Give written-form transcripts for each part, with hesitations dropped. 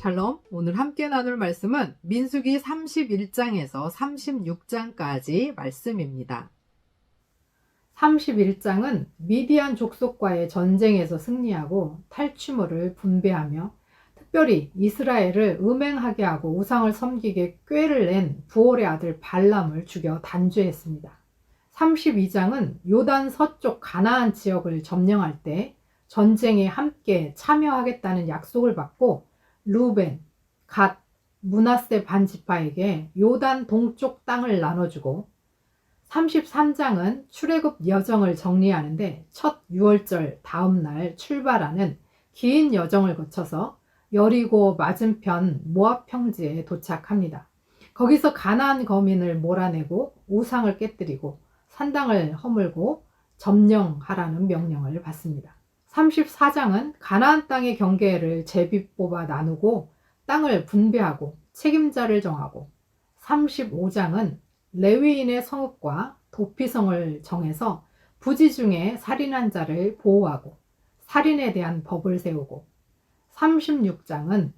샬롬, 오늘 함께 나눌 말씀은 민수기 31장에서 36장까지 말씀입니다. 31장은 미디안 족속과의 전쟁에서 승리하고 탈취물을 분배하며 특별히 이스라엘을 음행하게 하고 우상을 섬기게 꾀를 낸 부올의 아들 발람을 죽여 단죄했습니다. 32장은 요단 서쪽 가나안 지역을 점령할 때 전쟁에 함께 참여하겠다는 약속을 받고 루벤, 갓, 므낫세 반지파에게 요단 동쪽 땅을 나눠주고 33장은 출애굽 여정을 정리하는데 첫 유월절 다음 날 출발하는 긴 여정을 거쳐서 여리고 맞은편 모압 평지에 도착합니다. 거기서 가나안 거민을 몰아내고 우상을 깨뜨리고 산당을 허물고 점령하라는 명령을 받습니다. 34장은 가나안 땅의 경계를 제비 뽑아 나누고 땅을 분배하고 책임자를 정하고 35장은 레위인의 성읍과 도피성을 정해서 부지 중에 살인한 자를 보호하고 살인에 대한 법을 세우고 36장은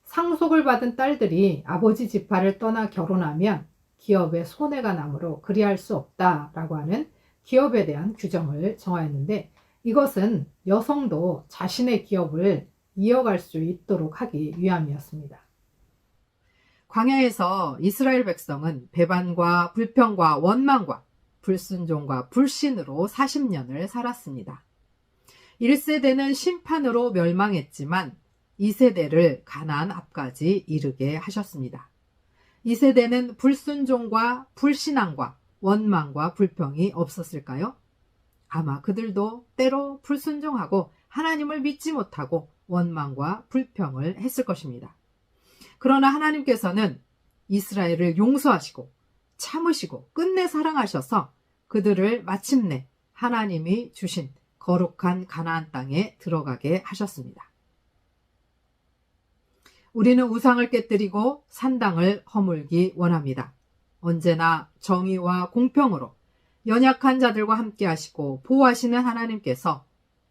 상속을 받은 딸들이 아버지 지파를 떠나 결혼하면 기업에 손해가 나므로 그리할 수 없다라고 하는 기업에 대한 규정을 정하였는데 이것은 여성도 자신의 기업을 이어갈 수 있도록 하기 위함이었습니다. 광야에서 이스라엘 백성은 배반과 불평과 원망과 불순종과 불신으로 40년을 살았습니다. 1세대는 심판으로 멸망했지만 2세대를 가나안 앞까지 이르게 하셨습니다. 2세대는 불순종과 불신앙과 원망과 불평이 없었을까요? 아마 그들도 때로 불순종하고 하나님을 믿지 못하고 원망과 불평을 했을 것입니다. 그러나 하나님께서는 이스라엘을 용서하시고 참으시고 끝내 사랑하셔서 그들을 마침내 하나님이 주신 거룩한 가나안 땅에 들어가게 하셨습니다. 우리는 우상을 깨뜨리고 산당을 허물기 원합니다. 언제나 정의와 공평으로 연약한 자들과 함께 하시고 보호하시는 하나님께서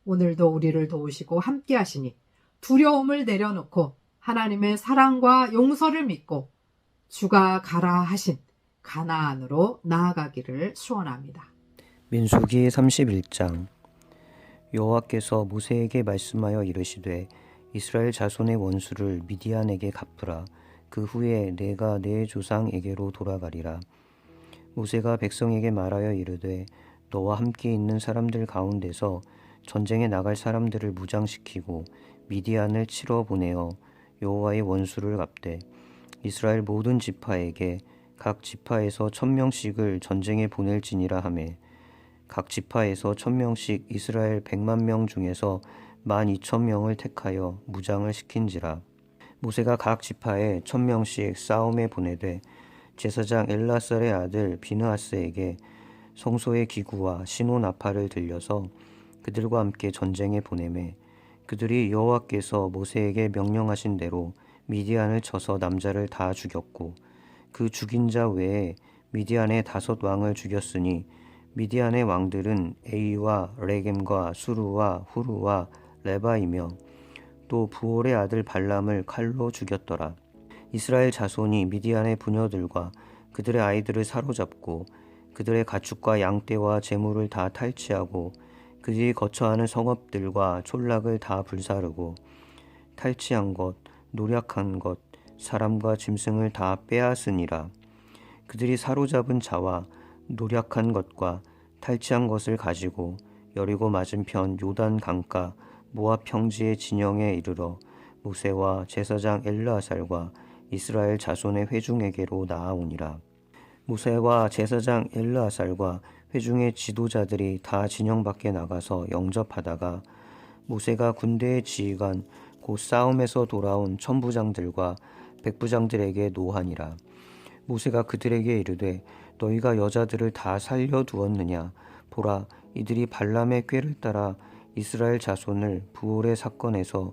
오늘도 우리를 도우시고 함께 하시니 두려움을 내려놓고 하나님의 사랑과 용서를 믿고 주가 가라 하신 가나안으로 나아가기를 소원합니다. 민수기 31장. 여호와께서 모세에게 말씀하여 이르시되 이스라엘 자손의 원수를 미디안에게 갚으라. 그 후에 내가 내 조상에게로 돌아가리라. 모세가 백성에게 말하여 이르되 너와 함께 있는 사람들 가운데서 전쟁에 나갈 사람들을 무장시키고 미디안을 치러 보내어 여호와의 원수를 갚되 이스라엘 모든 지파에게 각 지파에서 1000명씩을 전쟁에 보낼지니라 하매 각 지파에서 1000명씩 이스라엘 100만 중에서 12,000명을 택하여 무장을 시킨지라. 모세가 각 지파에 1000명씩 싸움에 보내되 제사장 엘라살의 아들 비느하스에게 성소의 기구와 신호 나팔을 들려서 그들과 함께 전쟁에 보내매 그들이 여호와께서 모세에게 명령하신 대로 미디안을 쳐서 남자를 다 죽였고 그 죽인 자 외에 미디안의 5 왕을 죽였으니 미디안의 왕들은 에이와 레겜과 수루와 후루와 레바이며 또 부올의 아들 발람을 칼로 죽였더라. 이스라엘 자손이 미디안의 부녀들과 그들의 아이들을 사로잡고 그들의 가축과 양떼와 재물을 다 탈취하고 그들이 거처하는 성읍들과 촌락을 다 불사르고 탈취한 것, 노략한 것, 사람과 짐승을 다 빼앗으니라. 그들이 사로잡은 자와 노략한 것과 탈취한 것을 가지고 여리고 맞은편 요단 강가 모압 평지의 진영에 이르러 모세와 제사장 엘르아살과 이스라엘 자손의 회중에게로 나아오니라. 모세와 제사장 엘르아살과 회중의 지도자들이 다 진영 밖에 나가서 영접하다가 모세가 군대의 지휘관 곧 싸움에서 돌아온 천부장들과 백부장들에게 노하니라. 모세가 그들에게 이르되 너희가 여자들을 다 살려두었느냐? 보라, 이들이 발람의 꾀를 따라 이스라엘 자손을 부올의 사건에서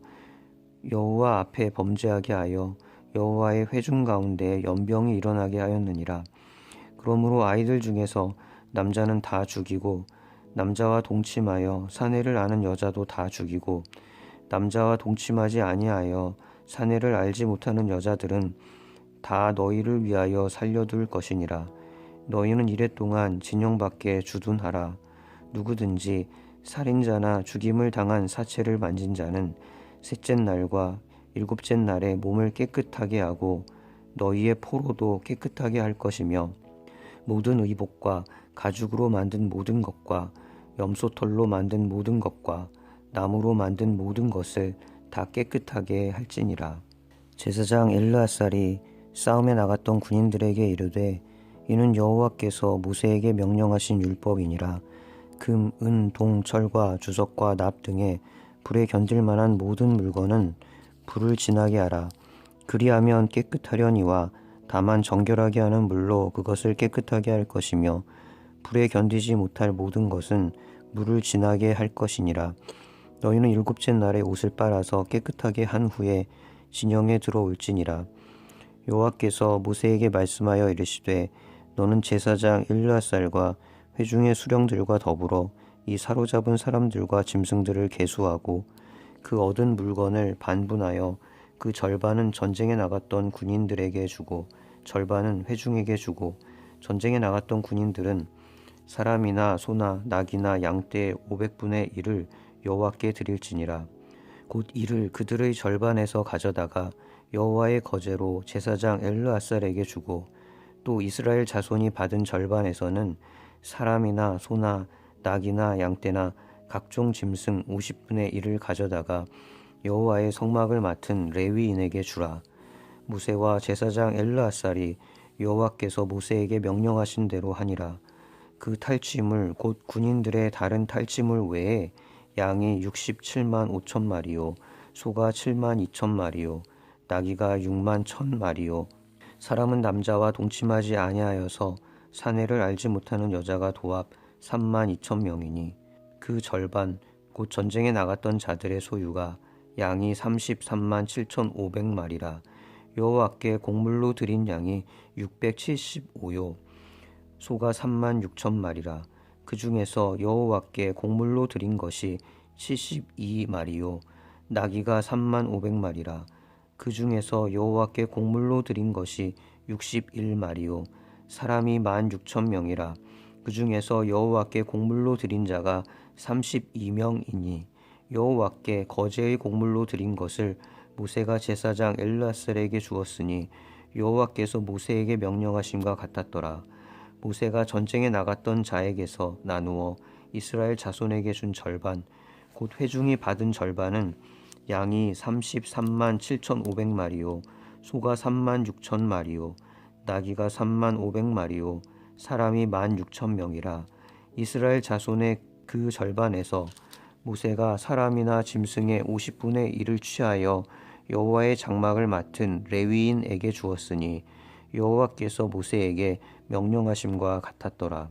여호와 앞에 범죄하게 하여 여호와의 회중 가운데 연병이 일어나게 하였느니라. 그러므로 아이들 중에서 남자는 다 죽이고 남자와 동침하여 사내를 아는 여자도 다 죽이고 남자와 동침하지 아니하여 사내를 알지 못하는 여자들은 다 너희를 위하여 살려둘 것이니라. 너희는 이랫동안 진영 밖에 주둔하라. 누구든지 살인자나 죽임을 당한 사체를 만진 자는 셋째 날과 일곱째 날에 몸을 깨끗하게 하고 너희의 포로도 깨끗하게 할 것이며 모든 의복과 가죽으로 만든 모든 것과 염소털로 만든 모든 것과 나무로 만든 모든 것을 다 깨끗하게 할지니라. 제사장 엘르아살이 싸움에 나갔던 군인들에게 이르되 이는 여호와께서 모세에게 명령하신 율법이니라. 금, 은, 동, 철과 주석과 납 등의 불에 견딜 만한 모든 물건은 불을 지나게 하라. 그리하면 깨끗하려니와 다만 정결하게 하는 물로 그것을 깨끗하게 할 것이며 불에 견디지 못할 모든 것은 물을 지나게 할 것이니라. 너희는 일곱째 날에 옷을 빨아서 깨끗하게 한 후에 진영에 들어올지니라. 여호와께서 모세에게 말씀하여 이르시되 너는 제사장 엘르아살과 회중의 수령들과 더불어 이 사로잡은 사람들과 짐승들을 계수하고 그 얻은 물건을 반분하여 그 절반은 전쟁에 나갔던 군인들에게 주고 절반은 회중에게 주고 전쟁에 나갔던 군인들은 사람이나 소나 낙이나 양떼의 500분의 1을 여호와께 드릴지니라. 곧 이를 그들의 절반에서 가져다가 여호와의 거제로 제사장 엘르아살에게 주고 또 이스라엘 자손이 받은 절반에서는 사람이나 소나 낙이나 양떼나 각종 짐승 50분의 1을 가져다가 여호와의 성막을 맡은 레위인에게 주라. 모세와 제사장 엘르아살이 여호와께서 모세에게 명령하신 대로 하니라. 그 탈취물 곧 군인들의 다른 탈취물 외에 양이 67만 5천 마리요 소가 7만 2천 마리요 나귀가 6만 1천 마리요 사람은 남자와 동침하지 아니하여서 사내를 알지 못하는 여자가 도합 3만 2천 명이니 그 절반 곧 전쟁에 나갔던 자들의 소유가 양이 33만 7,500마리라. 여호와께 곡물로 드린 양이 675요 소가 3만 6천 마리라. 그 중에서 여호와께 곡물로 드린 것이 72마리요 나귀가 3만 500마리라. 그 중에서 여호와께 곡물로 드린 것이 61마리요 사람이 16,000명이라. 그 중에서 여호와께 곡물로 드린 자가 32명이니 여호와께 거제의 곡물로 드린 것을 모세가 제사장 엘르아살에게 주었으니 여호와께서 모세에게 명령하심과 같았더라. 모세가 전쟁에 나갔던 자에게서 나누어 이스라엘 자손에게 준 절반 곧 회중이 받은 절반은 양이 33만 7,500마리요 소가 3만 6천 마리요 나귀가 3만 500마리요 사람이 16,000명이라. 이스라엘 자손의 그 절반에서 모세가 사람이나 짐승의 50분의 1을 취하여 여호와의 장막을 맡은 레위인에게 주었으니 여호와께서 모세에게 명령하심과 같았더라.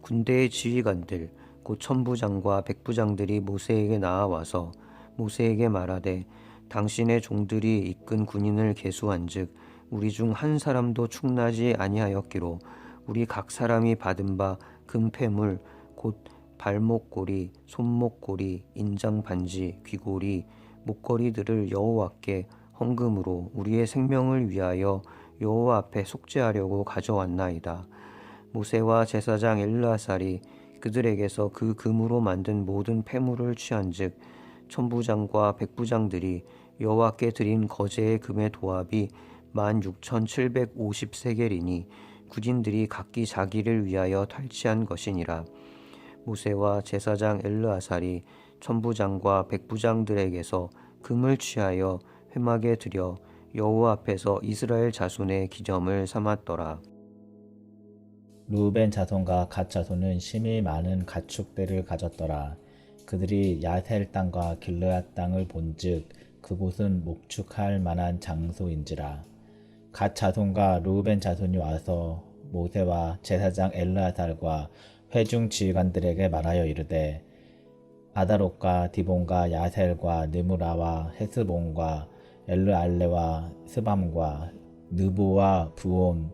군대의 지휘관들 곧 천부장과 백부장들이 모세에게 나아와서 모세에게 말하되 당신의 종들이 이끈 군인을 계수한즉 우리 중 한 사람도 축나지 아니하였기로 우리 각 사람이 받은 바 금패물 곧 발목고리, 손목고리, 인장반지, 귀고리, 목걸이들을 여호와께 헌금으로 우리의 생명을 위하여 여호와 앞에 속죄하려고 가져왔나이다. 모세와 제사장 엘르아살이 그들에게서 그 금으로 만든 모든 패물을 취한즉 천부장과 백부장들이 여호와께 드린 거제의 금의 도합이 16,750세겔이니 군인들이 각기 자기를 위하여 탈취한 것이니라. 모세와 제사장 엘르아살이 천부장과 백부장들에게서 금을 취하여 회막에 들여 여호와 앞에서 이스라엘 자손의 기점을 삼았더라. 루벤 자손과 갓 자손은 심히 많은 가축들을 가졌더라. 그들이 야셀 땅과 길르앗 땅을 본즉 그곳은 목축할 만한 장소인지라. 갓 자손과 루벤 자손이 와서 모세와 제사장 엘르아살과 회중 지휘관들에게 말하여 이르되 아다롯과 디본과 야셀과 느무라와 헤스본과 엘르알레와 스밤과 느보와 부온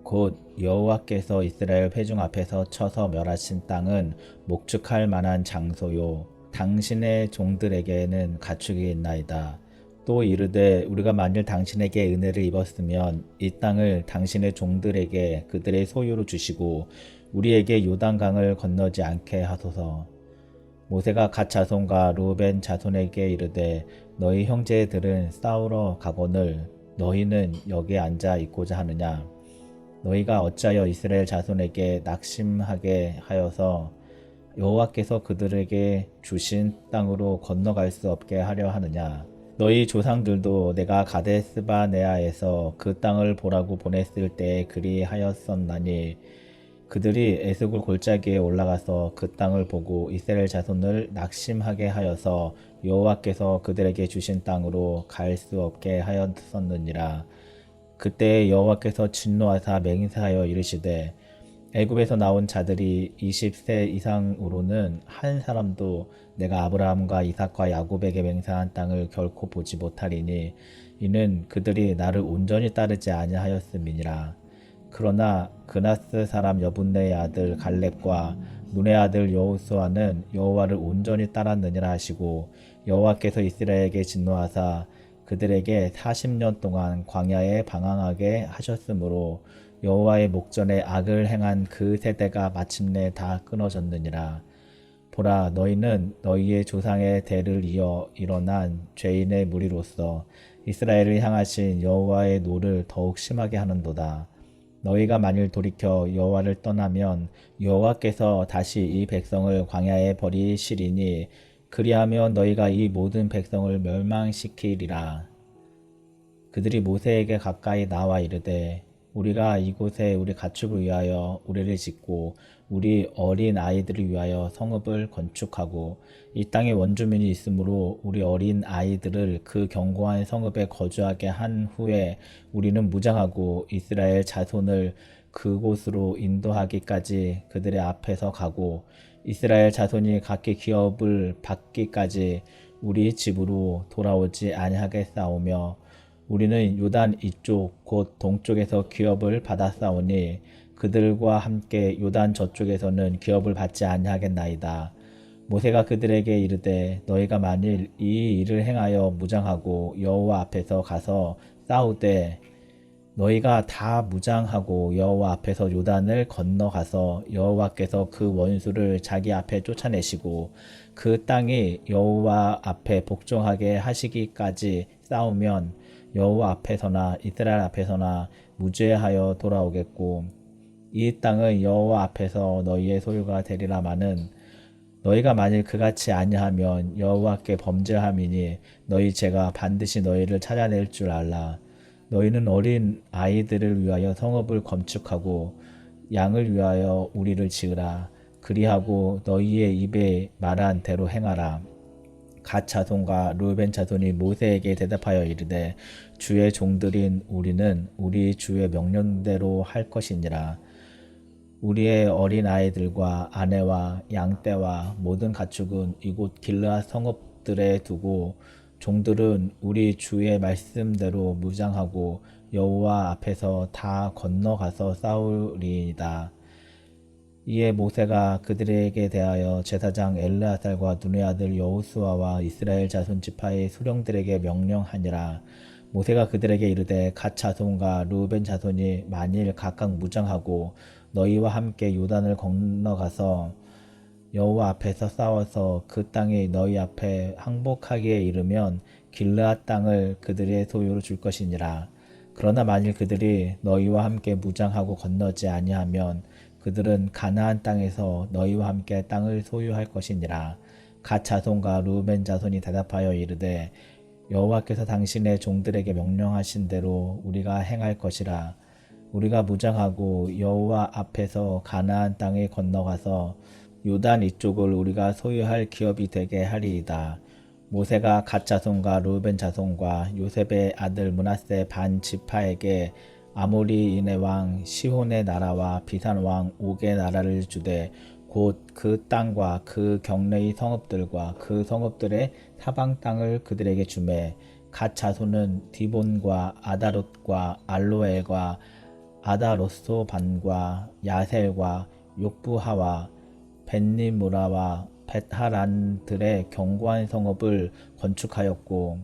곧 여호와께서 이스라엘 회중 앞에서 쳐서 멸하신 땅은 목축할 만한 장소요 당신의 종들에게는 가축이 있나이다. 또 이르되 우리가 만일 당신에게 은혜를 입었으면 이 땅을 당신의 종들에게 그들의 소유로 주시고 우리에게 요단강을 건너지 않게 하소서. 모세가 갓 자손과 루벤 자손에게 이르되 너희 형제들은 싸우러 가거늘 너희는 여기에 앉아 있고자 하느냐. 너희가 어찌하여 이스라엘 자손에게 낙심하게 하여서 여호와께서 그들에게 주신 땅으로 건너갈 수 없게 하려 하느냐. 너희 조상들도 내가 가데스바네아에서 그 땅을 보라고 보냈을 때 그리하였었나니 그들이 에스골 골짜기에 올라가서 그 땅을 보고 이스라엘 자손을 낙심하게 하여서 여호와께서 그들에게 주신 땅으로 갈 수 없게 하였었느니라. 그때 여호와께서 진노하사 맹세하여 이르시되 애굽에서 나온 자들이 20세 이상으로는 한 사람도 내가 아브라함과 이삭과 야곱에게 맹세한 땅을 결코 보지 못하리니 이는 그들이 나를 온전히 따르지 아니하였음이니라. 그러나 그나스 사람 여분네의 아들 갈렙과 눈의 아들 여호수아는 여호와를 온전히 따랐느니라 하시고 여호와께서 이스라엘에게 진노하사 그들에게 40년 동안 광야에 방황하게 하셨으므로 여호와의 목전에 악을 행한 그 세대가 마침내 다 끊어졌느니라. 보라, 너희는 너희의 조상의 대를 이어 일어난 죄인의 무리로서 이스라엘을 향하신 여호와의 노를 더욱 심하게 하는도다. 너희가 만일 돌이켜 여호와를 떠나면 여호와께서 다시 이 백성을 광야에 버리시리니 그리하면 너희가 이 모든 백성을 멸망시키리라. 그들이 모세에게 가까이 나와 이르되 우리가 이곳에 우리 가축을 위하여 우리를 짓고 우리 어린 아이들을 위하여 성읍을 건축하고 이 땅에 원주민이 있으므로 우리 어린 아이들을 그 견고한 성읍에 거주하게 한 후에 우리는 무장하고 이스라엘 자손을 그곳으로 인도하기까지 그들의 앞에서 가고 이스라엘 자손이 각기 기업을 받기까지 우리 집으로 돌아오지 아니하겠사오며 우리는 요단 이쪽 곧 동쪽에서 기업을 받았사오니 그들과 함께 요단 저쪽에서는 기업을 받지 아니하겠나이다. 모세가 그들에게 이르되 너희가 만일 이 일을 행하여 무장하고 여호와 앞에서 가서 싸우되 너희가 다 무장하고 여호와 앞에서 요단을 건너가서 여호와께서 그 원수를 자기 앞에 쫓아내시고 그 땅이 여호와 앞에 복종하게 하시기까지 싸우면 여호와 앞에서나 이스라엘 앞에서나 무죄하여 돌아오겠고 이 땅은 여호와 앞에서 너희의 소유가 되리라마는 너희가 만일 그같이 아니하면 여호와께 범죄함이니 너희 죄가 반드시 너희를 찾아낼 줄 알라. 너희는 어린 아이들을 위하여 성읍을 건축하고 양을 위하여 우리를 지으라. 그리하고 너희의 입에 말한 대로 행하라. 갓 자손과 루벤 자손이 모세에게 대답하여 이르되 주의 종들인 우리는 우리 주의 명령대로 할 것이니라. 우리의 어린 아이들과 아내와 양떼와 모든 가축은 이곳 길르앗 성읍들에 두고 종들은 우리 주의 말씀대로 무장하고 여호와 앞에서 다 건너가서 싸우리이다. 이에 모세가 그들에게 대하여 제사장 엘르아살과 눈의 아들 여호수아와 이스라엘 자손 지파의 수령들에게 명령하니라. 모세가 그들에게 이르되 갓 자손과 루벤 자손이 만일 각각 무장하고 너희와 함께 요단을 건너가서 여호와 앞에서 싸워서 그 땅이 너희 앞에 항복하기에 이르면 길르앗 땅을 그들의 소유로 줄 것이니라. 그러나 만일 그들이 너희와 함께 무장하고 건너지 아니하면 그들은 가나안 땅에서 너희와 함께 땅을 소유할 것이니라. 갓 자손과 루벤 자손이 대답하여 이르되 여호와께서 당신의 종들에게 명령하신 대로 우리가 행할 것이라. 우리가 무장하고 여호와 앞에서 가나안 땅에 건너가서 요단 이쪽을 우리가 소유할 기업이 되게 하리이다. 모세가 갓 자손과 루벤 자손과 요셉의 아들 므낫세 반 지파에게 아모리인의 왕 시혼의 나라와 비산 왕 옥의 나라를 주되 곧 그 땅과 그 경내의 성읍들과 그 성읍들의 사방 땅을 그들에게 주매 갓 자손은 디본과 아다롯과 알로엘과 아다로소반과 야셀과 욕부하와 벳니무라와 벳하란들의 견고한 성읍을 건축하였고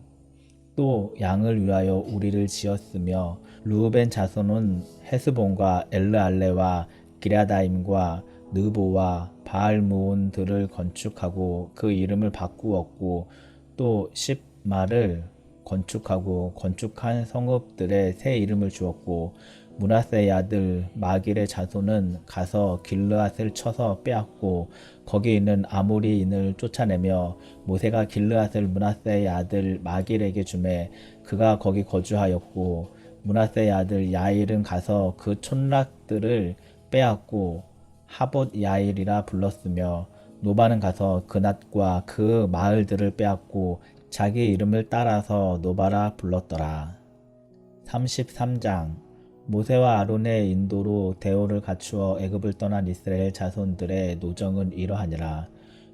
또 양을 위하여 우리를 지었으며 르우벤 자손은 헤스본과 엘르알레와 기랴다임과 느보와 바알무온들을 건축하고 그 이름을 바꾸었고 또 십마를 건축하고 건축한 성읍들의 새 이름을 주었고 므낫세의 아들 마길의 자손은 가서 길르앗을 쳐서 빼앗고 거기 있는 아모리인을 쫓아내며 모세가 길르앗을 므낫세의 아들 마길에게 주매 그가 거기 거주하였고 므낫세의 아들 야일은 가서 그 촌락들을 빼앗고 하봇 야일이라 불렀으며 노바는 가서 그낫과 그 마을들을 빼앗고 자기 이름을 따라서 노바라 불렀더라. 33장 모세와 아론의 인도로 대오를 갖추어 애굽을 떠난 이스라엘 자손들의 노정은 이러하니라.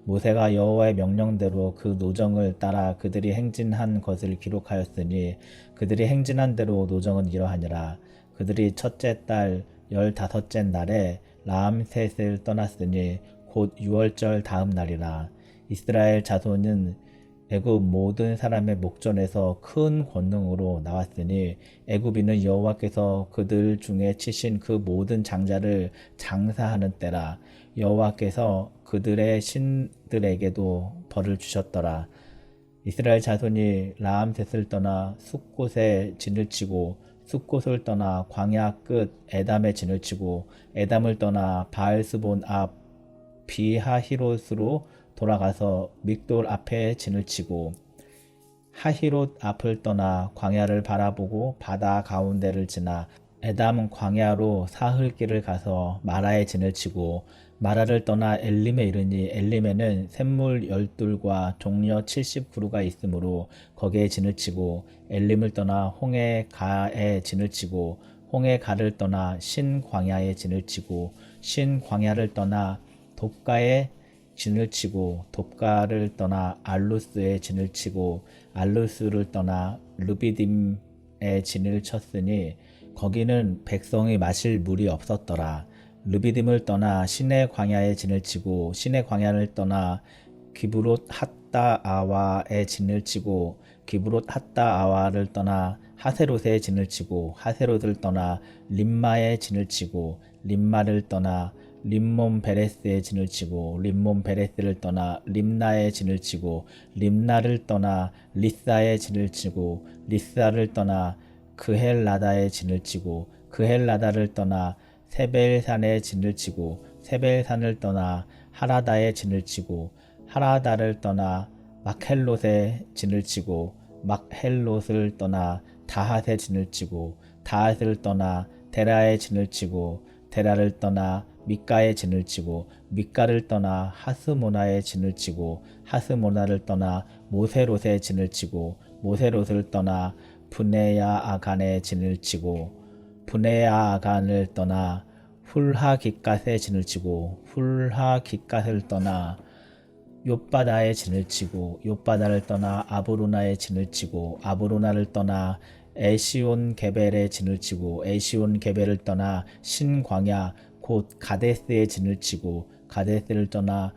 모세가 여호와의 명령대로 그 노정을 따라 그들이 행진한 것을 기록하였으니 그들이 행진한 대로 노정은 이러하니라. 그들이 첫째 달 15째 날에 라암셋을 떠났으니 곧 6월절 다음 날이라. 이스라엘 자손은 애굽 모든 사람의 목전에서 큰 권능으로 나왔으니 애굽인은 여호와께서 그들 중에 치신 그 모든 장자를 장사하는 때라. 여호와께서 그들의 신들에게도 벌을 주셨더라. 이스라엘 자손이 라암셋을 떠나 숫곳에 진을 치고 숫곳을 떠나 광야 끝 에담에 진을 치고 에담을 떠나 바알스본 앞 비하히롯으로 돌아가서 믹돌 앞에 진을 치고 하히롯 앞을 떠나 광야를 바라보고 바다 가운데를 지나 에담 광야로 사흘길을 가서 마라에 진을 치고 마라를 떠나 엘림에 이르니 엘림에는 샘물 12과 종려 70그루가 있으므로 거기에 진을 치고 엘림을 떠나 홍해 가에 진을 치고 홍해 가를 떠나 신 광야에 진을 치고 신 광야를 떠나 돕가에 진을 치고 돕가를 떠나 알루스에 진을 치고 알루스를 떠나 르비딤에 진을 쳤으니 거기는 백성이 마실 물이 없었더라. 르비딤을 떠나 신의 광야에 진을 치고 신의 광야를 떠나 기브롯 핫다아와에 진을 치고 기브롯 핫다아와를 떠나 하세롯에 진을 치고 하세롯을 떠나 림마에 진을 치고 림마를 떠나 림몬 베레스에 진을 치고 림몬 베레스를 떠나 림나에 진을 치고 림나를 떠나 리사에 진을 치고 리사를 떠나 그헬라다에 진을 치고 그헬라다를 떠나 세벨산에 진을 치고 세벨산을 떠나 하라다에 진을 치고 하라다를 떠나 막헬롯에 진을 치고 막헬롯을 떠나 다핫에 진을 치고 다핫을 떠나 데라에 진을 치고 데라를 떠나 미가에 진을 치고 미가를 떠나 하스모나에 진을 치고 하스모나를 떠나 모세롯에 진을 치고 모세롯을 떠나 브네야 아간에 진을 치고 브네야 아간을 떠나 훌하깃갓에 진을 치고 훌하깃갓을 떠나 욥바다에 진을 치고 욥바다를 떠나 아브로나에 진을 치고 아브로나를 떠나 에시온 게벨에 진을 치고 에시온 게벨을 떠나 신광야 곧 가데스에 진을 치고 가데스를 떠나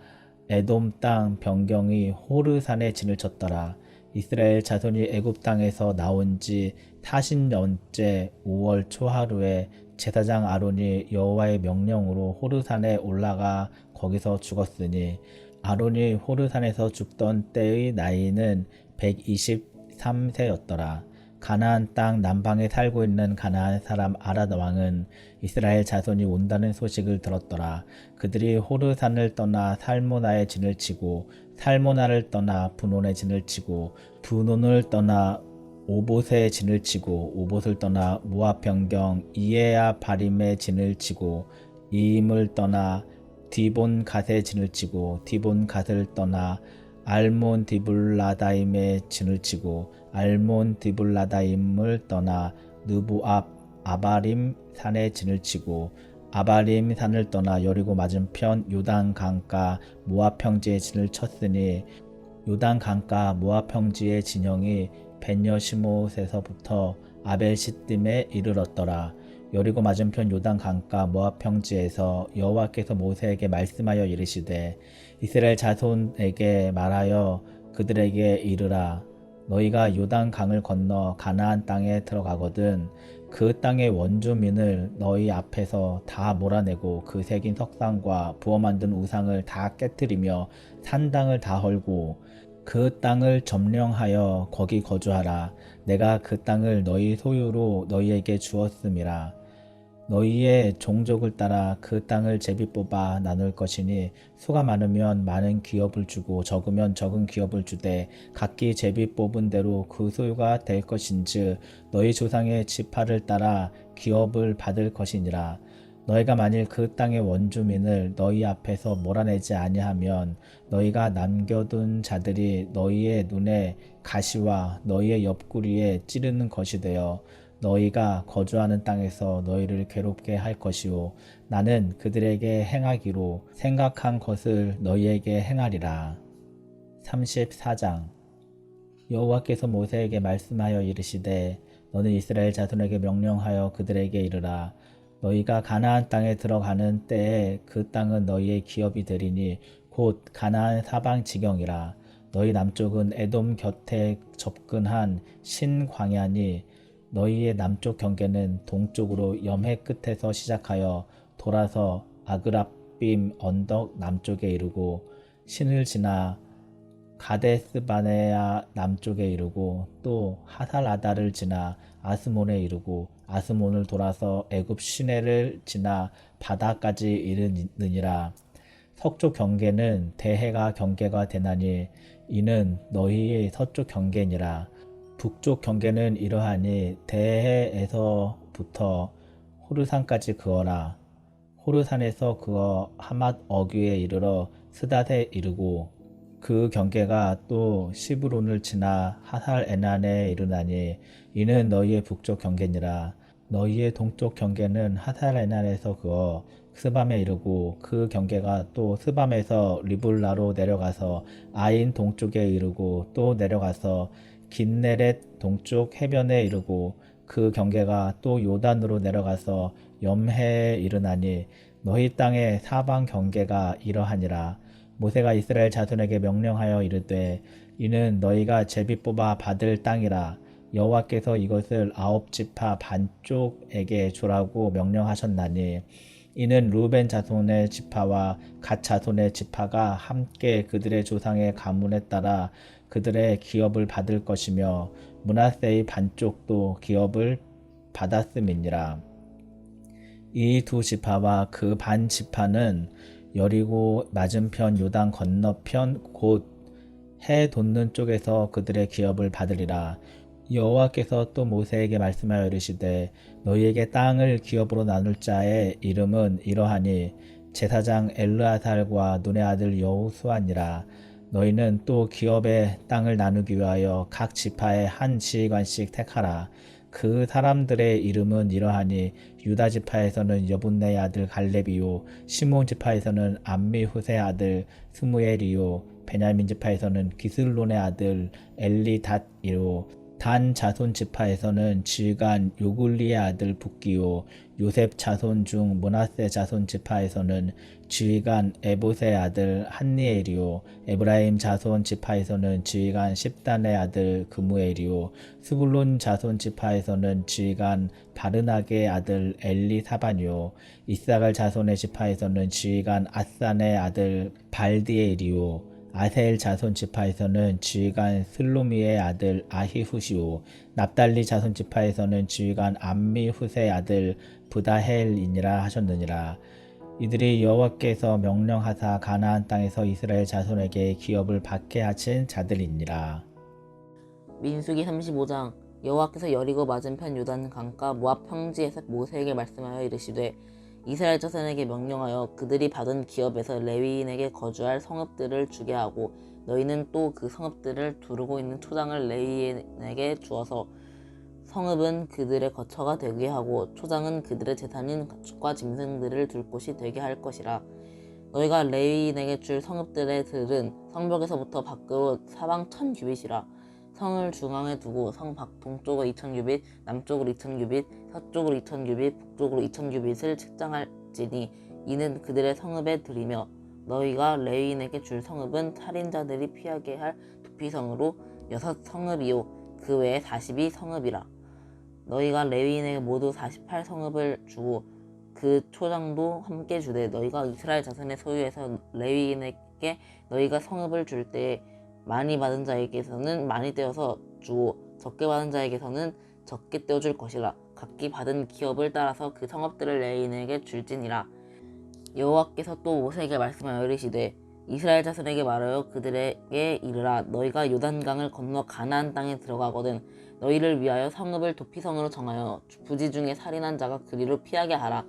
에돔 땅 변경이 호르산에 진을 쳤더라. 이스라엘 자손이 애굽 땅에서 나온 지 40년째 5월 초하루에 제사장 아론이 여호와의 명령으로 호르산에 올라가 거기서 죽었으니 아론이 호르산에서 죽던 때의 나이는 123세였더라. 가나안 땅 남방에 살고 있는 가나안 사람 아랏 왕은 이스라엘 자손이 온다는 소식을 들었더라. 그들이 호르산을 떠나 살모나에 진을 치고 살모나를 떠나 분온에 진을 치고 분온을 떠나 오봇에 진을 치고 오봇을 떠나 모압 변경 이에야 바림에 진을 치고 이임을 떠나 디본 갓에 진을 치고 디본 갓을 떠나 알몬 디블라다임에 진을 치고 알몬 디블라다임을 떠나 느부 앞 아바림 산에 진을 치고 아바림 산을 떠나 여리고 맞은편 요단 강가 모압 평지에 진을 쳤으니 요단 강가 모압 평지의 진영이 벤여시못에서부터 아벨시딤에 이르렀더라. 여리고 맞은편 요단 강가 모압 평지에서 여호와께서 모세에게 말씀하여 이르시되 이스라엘 자손에게 말하여 그들에게 이르라. 너희가 요단 강을 건너 가나안 땅에 들어가거든 그 땅의 원주민을 너희 앞에서 다 몰아내고 그 새긴 석상과 부어 만든 우상을 다 깨뜨리며 산당을 다 헐고 그 땅을 점령하여 거기 거주하라. 내가 그 땅을 너희 소유로 너희에게 주었음이라. 너희의 종족을 따라 그 땅을 제비 뽑아 나눌 것이니 수가 많으면 많은 기업을 주고 적으면 적은 기업을 주되 각기 제비 뽑은 대로 그 소유가 될 것인즉 너희 조상의 지파를 따라 기업을 받을 것이니라. 너희가 만일 그 땅의 원주민을 너희 앞에서 몰아내지 아니하면 너희가 남겨둔 자들이 너희의 눈에 가시와 너희의 옆구리에 찌르는 것이 되어 너희가 거주하는 땅에서 너희를 괴롭게 할 것이요 나는 그들에게 행하기로 생각한 것을 너희에게 행하리라. 34장 여호와께서 모세에게 말씀하여 이르시되 너는 이스라엘 자손에게 명령하여 그들에게 이르라. 너희가 가나안 땅에 들어가는 때에 그 땅은 너희의 기업이 되리니 곧 가나안 사방 지경이라. 너희 남쪽은 에돔 곁에 접근한 신광야니 너희의 남쪽 경계는 동쪽으로 염해 끝에서 시작하여 돌아서 아그라빔 언덕 남쪽에 이르고 신을 지나 가데스바네아 남쪽에 이르고 또 하살아다를 지나 아스몬에 이르고 아스몬을 돌아서 애굽 시내를 지나 바다까지 이르느니라. 서쪽 경계는 대해가 경계가 되나니 이는 너희의 서쪽 경계니라. 북쪽 경계는 이러하니 대해에서부터 호르산까지 그어라. 호르산에서 그어 하맛 어귀에 이르러 스닷에 이르고 그 경계가 또 시브론을 지나 하살 에난에 이르나니 이는 너희의 북쪽 경계니라. 너희의 동쪽 경계는 하살 에난에서 그어 스밤에 이르고 그 경계가 또 스밤에서 리블라로 내려가서 아인 동쪽에 이르고 또 내려가서 긴네렛 동쪽 해변에 이르고 그 경계가 또 요단으로 내려가서 염해에 이르나니 너희 땅의 사방 경계가 이러하니라. 모세가 이스라엘 자손에게 명령하여 이르되 이는 너희가 제비 뽑아 받을 땅이라. 여호와께서 이것을 9지파 반쪽에게 주라고 명령하셨나니 이는 루벤 자손의 지파와 갓 자손의 지파가 함께 그들의 조상의 가문에 따라 그들의 기업을 받을 것이며 므낫세의 반쪽도 기업을 받았음이니라. 이 두 지파와 그 반 지파는 여리고 맞은편 요단 건너편 곧 해 돋는 쪽에서 그들의 기업을 받으리라. 여호와께서 또 모세에게 말씀하여 이르시되 너희에게 땅을 기업으로 나눌 자의 이름은 이러하니 제사장 엘르아살과 눈의 아들 여호수아니라. 너희는 또 기업의 땅을 나누기 위하여 각 지파에 한 지휘관씩 택하라. 그 사람들의 이름은 이러하니 유다 지파에서는 여분네의 아들 갈렙이요 시몬 지파에서는 암미후세의 아들 스무엘이요 베냐민 지파에서는 기슬론의 아들 엘리닷이요 단 자손 지파에서는 지휘관 요굴리의 아들 붓기요 요셉 자손 중 므낫세 자손 지파에서는 지휘관 에봇의 아들 한니엘이요 에브라임 자손 지파에서는 지휘관 십단의 아들 그무엘이요 스불론 자손 지파에서는 지휘관 바르나게의 아들 엘리사반이요 이사갈 자손의 지파에서는 지휘관 아산의 아들 발디엘이요 아셀 자손 지파에서는 지휘관 슬로미의 아들 아히후시오 납달리 자손 지파에서는 지휘관 암미후세의 아들 부다헬이니라 하셨느니라. 이들이 여호와께서 명령하사 가나안 땅에서 이스라엘 자손에게 기업을 받게 하신 자들이니라. 민수기 35장 여호와께서 여리고 맞은편 요단 강가 모압 평지에서 모세에게 말씀하여 이르시되 이스라엘 자손에게 명령하여 그들이 받은 기업에서 레위인에게 거주할 성읍들을 주게 하고 너희는 또 그 성읍들을 두르고 있는 초장을 레위인에게 주어서 성읍은 그들의 거처가 되게 하고 초장은 그들의 재산인 가축과 짐승들을 둘 곳이 되게 할 것이라. 너희가 레위인에게 줄 성읍들의 들은 성벽에서부터 밖으로 사방 1000규빗이라. 성을 중앙에 두고 성 밖 동쪽으로 2000규빗, 남쪽으로 2000규빗, 서쪽으로 2000규빗, 북쪽으로 2000규빗을 측정할지니 이는 그들의 성읍에 들이며 너희가 레위인에게 줄 성읍은 살인자들이 피하게 할 두피성으로 6 성읍이요 그 외에 42 성읍이라. 너희가 레위인에게 모두 48 성읍을 주고 그 초장도 함께 주되 너희가 이스라엘 자손의 소유에서 레위인에게 너희가 성읍을 줄 때에 많이 받은 자에게서는 많이 떼어서 주고 적게 받은 자에게서는 적게 떼어줄 것이라. 각기 받은 기업을 따라서 그 성읍들을 레위인에게 줄지니라. 여호와께서 또 모세에게 말씀하여 이르시되 이스라엘 자손에게 말하여 그들에게 이르라. 너희가 요단강을 건너 가나안 땅에 들어가거든 너희를 위하여 성읍을 도피성으로 정하여 부지 중에 살인한 자가 그리로 피하게 하라.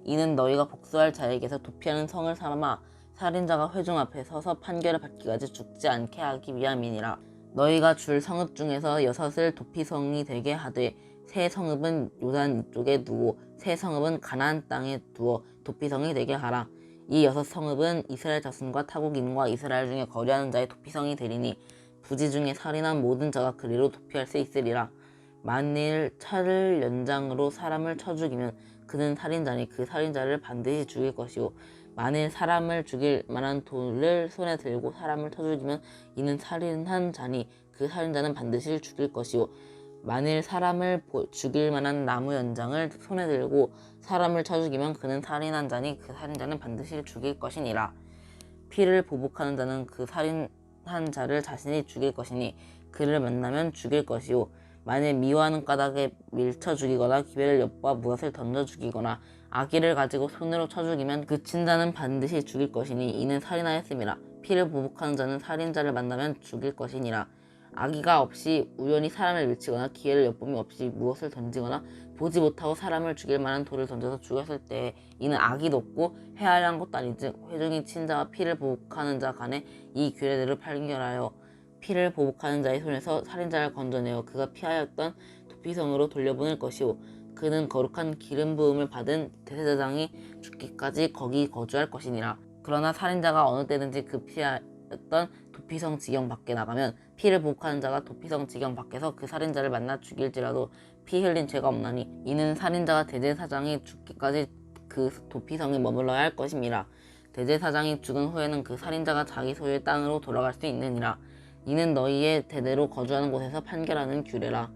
이는 너희가 복수할 자에게서 도피하는 성을 삼아 살인자가 회중 앞에 서서 판결을 받기까지 죽지 않게 하기 위함이니라. 너희가 줄 성읍 중에서 6을 도피성이 되게 하되 세 성읍은 요단 이쪽에 두고 세 성읍은 가나안 땅에 두어 도피성이 되게 하라. 이 6 성읍은 이스라엘 자손과 타국인과 이스라엘 중에 거류하는 자의 도피성이 되리니 부지 중에 살인한 모든 자가 그리로 도피할 수 있으리라. 만일 차를 연장으로 사람을 쳐 죽이면 그는 살인자니 그 살인자를 반드시 죽일 것이요 만일 사람을 죽일 만한 돌을 손에 들고 사람을 쳐 죽이면 이는 살인한 자니 그 살인자는 반드시 죽일 것이요 만일 사람을 죽일 만한 나무 연장을 손에 들고 사람을 쳐 죽이면 그는 살인한 자니 그 살인자는 반드시 죽일 것이니라. 피를 보복하는 자는 그 살인한 자를 자신이 죽일 것이니 그를 만나면 죽일 것이요 만일 미워하는 까닭에 밀쳐 죽이거나 기회를 엿봐 무엇을 던져 죽이거나 아기를 가지고 손으로 쳐 죽이면 그 친자는 반드시 죽일 것이니 이는 살인하였음이라. 피를 보복하는 자는 살인자를 만나면 죽일 것이니라. 아기가 없이 우연히 사람을 밀치거나 기회를 엿봄이 없이 무엇을 던지거나 보지 못하고 사람을 죽일 만한 돌을 던져서 죽였을 때 이는 악이 없고 헤아려 한 것도 아니즉 회중이 친자와 피를 보복하는 자 간에 이 규례대로 판결하여 피를 보복하는 자의 손에서 살인자를 건져내어 그가 피하였던 도피성으로 돌려보낼 것이요 그는 거룩한 기름 부음을 받은 대제사장이 죽기까지 거기 거주할 것이니라. 그러나 살인자가 어느 때든지 그 피하였던 도피성 지경 밖에 나가면 피를 보복하는 자가 도피성 지경 밖에서 그 살인자를 만나 죽일지라도 피 흘린 죄가 없나니 이는 살인자가 대제사장이 죽기까지 그 도피성에 머물러야 할 것임이라. 대제사장이 죽은 후에는 그 살인자가 자기 소유의 땅으로 돌아갈 수 있느니라. 이는 너희의 대대로 거주하는 곳에서 판결하는 규례라.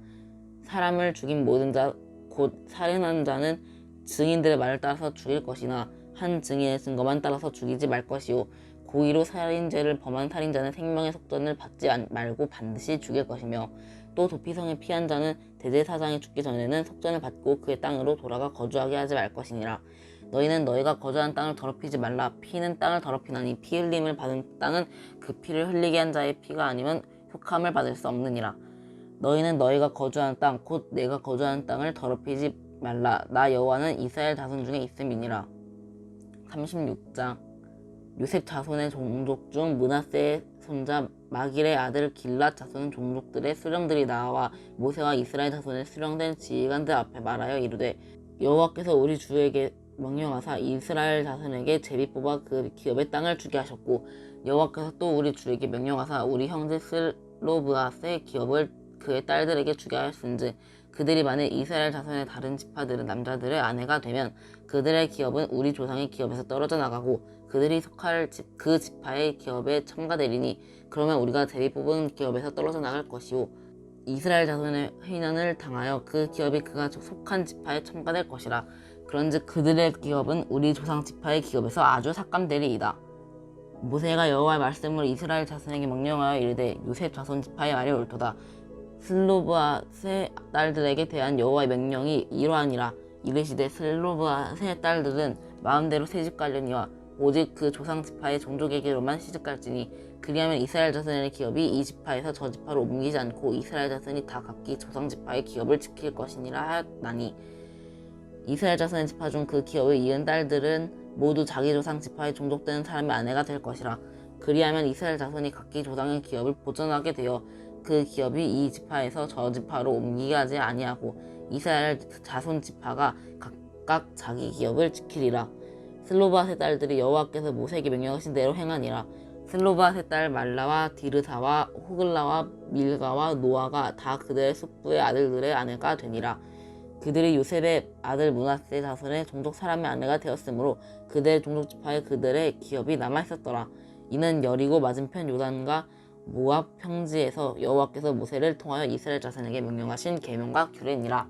사람을 죽인 모든 자 곧 살인한 자는 증인들의 말을 따라서 죽일 것이나 한 증인의 증거만 따라서 죽이지 말 것이요 고의로 살인죄를 범한 살인자는 생명의 속전을 받지 말고 반드시 죽일 것이며 또 도피성에 피한 자는 대제사장이 죽기 전에는 속전을 받고 그의 땅으로 돌아가 거주하게 하지 말 것이니라. 너희는 너희가 거주한 땅을 더럽히지 말라. 피는 땅을 더럽히나니 피 흘림을 받은 땅은 그 피를 흘리게 한 자의 피가 아니면 속함을 받을 수 없느니라. 너희는 너희가 거주하는 땅 곧 내가 거주하는 땅을 더럽히지 말라. 나 여호와는 이스라엘 자손 중에 있음이니라. 36장 요셉 자손의 종족 중 므낫세의 손자 마길의 아들 길랏 자손 종족들의 수령들이 나와 모세와 이스라엘 자손의 수령된 지휘관들 앞에 말하여 이르되 여호와께서 우리 주에게 명령하사 이스라엘 자손에게 제비 뽑아 그 기업의 땅을 주게 하셨고 여호와께서 또 우리 주에게 명령하사 우리 형제 슬로브앗의 기업을 그의 딸들에게 주게 하였은즉 그들이 만일 이스라엘 자손의 다른 지파들은 남자들의 아내가 되면 그들의 기업은 우리 조상의 기업에서 떨어져 나가고 그들이 속할 그 지파의 기업에 첨가되리니 그러면 우리가 제비 뽑은 기업에서 떨어져 나갈 것이요 이스라엘 자손의 회난을 당하여 그 기업이 그가 속한 지파에 첨가될 것이라. 그런즉 그들의 기업은 우리 조상 지파의 기업에서 아주 삭감되리이다. 모세가 여호와의 말씀으로 이스라엘 자손에게 명령하여 이르되 요셉 자손 지파의 말이 옳도다. 슬로브앗의 딸들에게 대한 여호와의 명령이 이러하니라. 이르시되 슬로브앗의 딸들은 마음대로 시집갈려니와 오직 그 조상 지파의 종족에게로만 시집갈지니 그리하면 이스라엘 자손의 기업이 이 지파에서 저 지파로 옮기지 않고 이스라엘 자손이 다 각기 조상 지파의 기업을 지킬 것이니라 하였나니 이스라엘 자손의 지파 중 그 기업을 이은 딸들은 모두 자기 조상 지파에 종족되는 사람의 아내가 될 것이라. 그리하면 이스라엘 자손이 각기 조상의 기업을 보존하게 되어 그 기업이 이 지파에서 저 지파로 옮기게 하지 아니하고 이스라엘 자손 지파가 각각 자기 기업을 지키리라. 슬로바앗의 딸들이 여호와께서 모세에게 명령하신 대로 행하니라. 슬로바앗의 딸 말라와 디르사와 호글라와 밀가와 노아가 다 그들의 숙부의 아들들의 아내가 되니라. 그들이 요셉의 아들 므낫세 자손의 종족 사람의 아내가 되었으므로 그들의 종족 지파에 그들의 기업이 남아있었더라. 이는 여리고 맞은편 요단과 모압 평지에서 여호와께서 모세를 통하여 이스라엘 자손에게 명령하신 계명과 규례니라.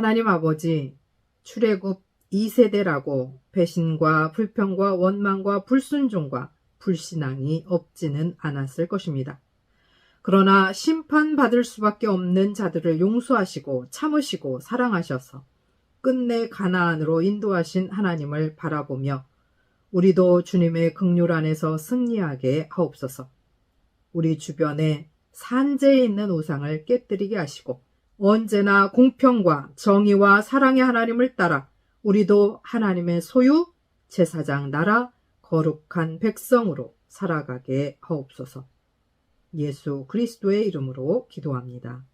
하나님 아버지, 출애굽 이 세대라고 배신과 불평과 원망과 불순종과 불신앙이 없지는 않았을 것입니다. 그러나 심판받을 수밖에 없는 자들을 용서하시고 참으시고 사랑하셔서 끝내 가나안으로 인도하신 하나님을 바라보며 우리도 주님의 긍휼 안에서 승리하게 하옵소서. 우리 주변에 산재에 있는 우상을 깨뜨리게 하시고 언제나 공평과 정의와 사랑의 하나님을 따라 우리도 하나님의 소유, 제사장 나라, 거룩한 백성으로 살아가게 하옵소서. 예수 그리스도의 이름으로 기도합니다.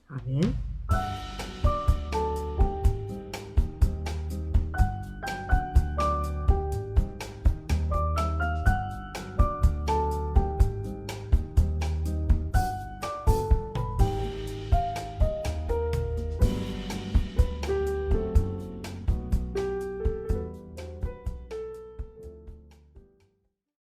아멘.